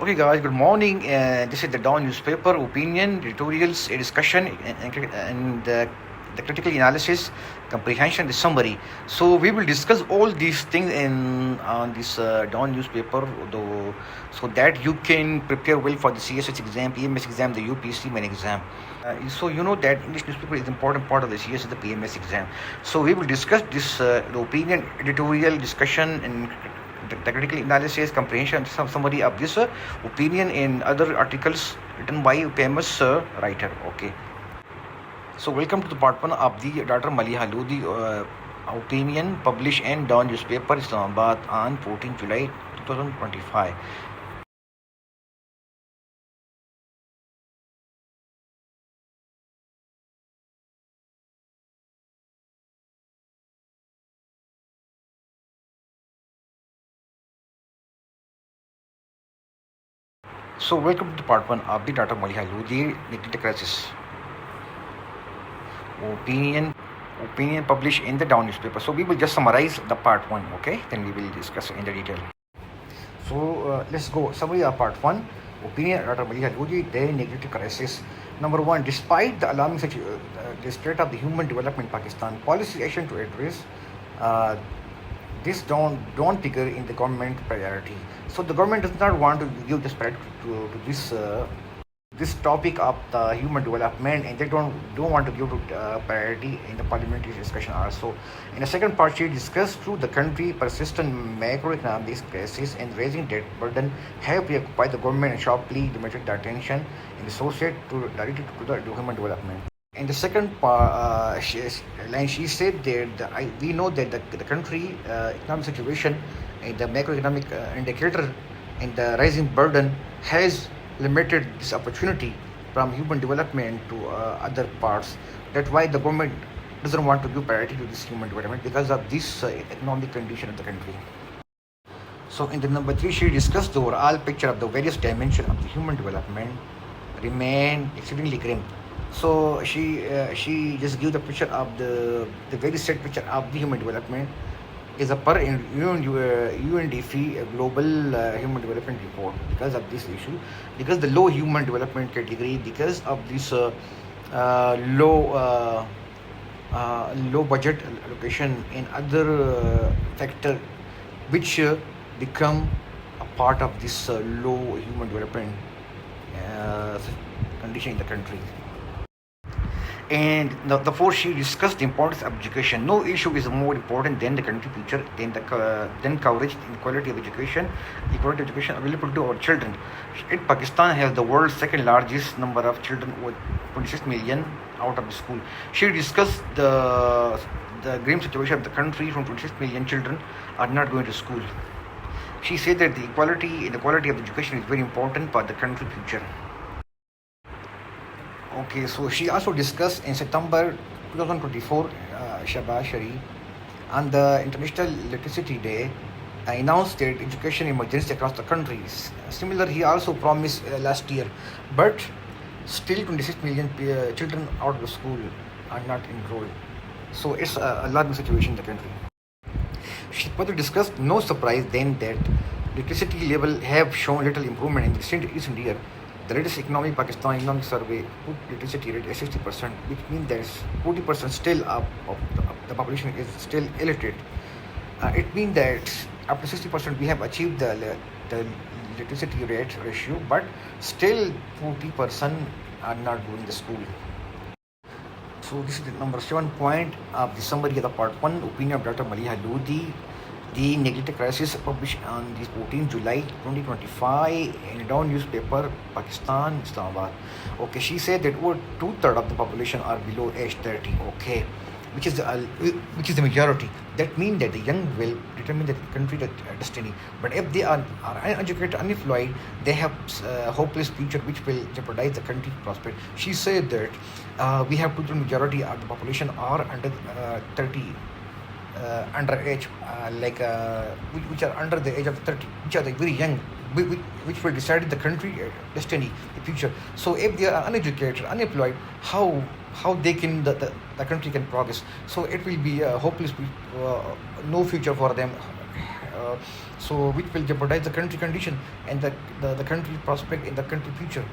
Okay, guys, good morning. This is the Dawn newspaper opinion, editorials, a discussion, and the critical analysis, comprehension, the summary. So we will discuss all these things in on this Dawn newspaper, though, so that you can prepare well for the CSS exam, PMS exam, the UPSC main exam. So you know that English newspaper is an important part of the CSS, the PMS exam. So we will discuss this the opinion, editorial, discussion, and the critical analysis, comprehension, some summary of this opinion in other articles written by famous writer. Okay. So welcome to the part one of the Dr. Maleeha Lodhi opinion published in Dawn newspaper Islamabad on 14 July 2025. So welcome to the part one of the Dr. Maleeha Lodhi Negative Crisis opinion published in the Dawn newspaper. So we will just summarize the part one, okay? Then we will discuss in the detail. So let's go. Summary of part one. Opinion Dr. Maleeha Lodhi, the negative crisis. Number one, despite the alarming the state of the human development in Pakistan, policy action to address this don't figure in the government priority. So the government does not want to give this priority to this topic of the human development, and they don't want to give priority in the parliamentary discussion also. In the second part, she discussed through the country persistent macroeconomic crisis and raising debt burden have preoccupied the government and sharply limited the attention in the associated directed to the human development. In the second she said that we know that the country economic situation and the macroeconomic indicator and the rising burden has limited this opportunity from human development to other parts. That's why the government doesn't want to give priority to this human development because of this economic condition of the country. So in the number three, she discussed the overall picture of the various dimensions of the human development remain exceedingly grim. So she just give the picture of the very set picture of the human development is a per UNDP global human development report because of this issue, because the low human development category, because of this low budget allocation and other factor which become a part of this low human development condition in the country. And the fourth, she discussed the importance of education. No issue is more important than the country future, than coverage in quality of education, equality of education available to our children. Pakistan has the world's second largest number of children, with 26 million out of the school. She discussed the grim situation of the country from 26 million children are not going to school. She said that the equality and the quality of education is very important for the country future. Okay, so she also discussed in September 2024, Shahbaz Sharif, on the International Literacy Day, announced that education emergency across the countries. Similar, he also promised last year, but still 26 million children out of the school are not enrolled. So it's a alarming situation in the country. She further discussed, no surprise then, that literacy level have shown little improvement in the recent year. The latest Pakistan economic survey put literacy rate at 60%, which means that 40% still of the population is still illiterate. It means that after 60% we have achieved the literacy rate ratio, but still 40% are not going to school. So this is the number 7 point of the summary of the part 1, opinion of Dr. Maleeha Lodhi, the negative crisis, published on the 14 July 2025 in Dawn newspaper, Pakistan, Islamabad. Okay, she said that over 2/3 of the population are below age 30. Okay, which is the majority. That means that the young will determine the country destiny. But if they are uneducated, unemployed, they have a hopeless future which will jeopardize the country prospect. She said that we have to the majority of the population are under 30. Underage, which are under the age of 30, which are very young, which will decide the country destiny, the future. So if they are uneducated, unemployed, how they can the country can progress? So it will be a hopeless, no future for them so which will jeopardize the country condition and the country prospect in the country future.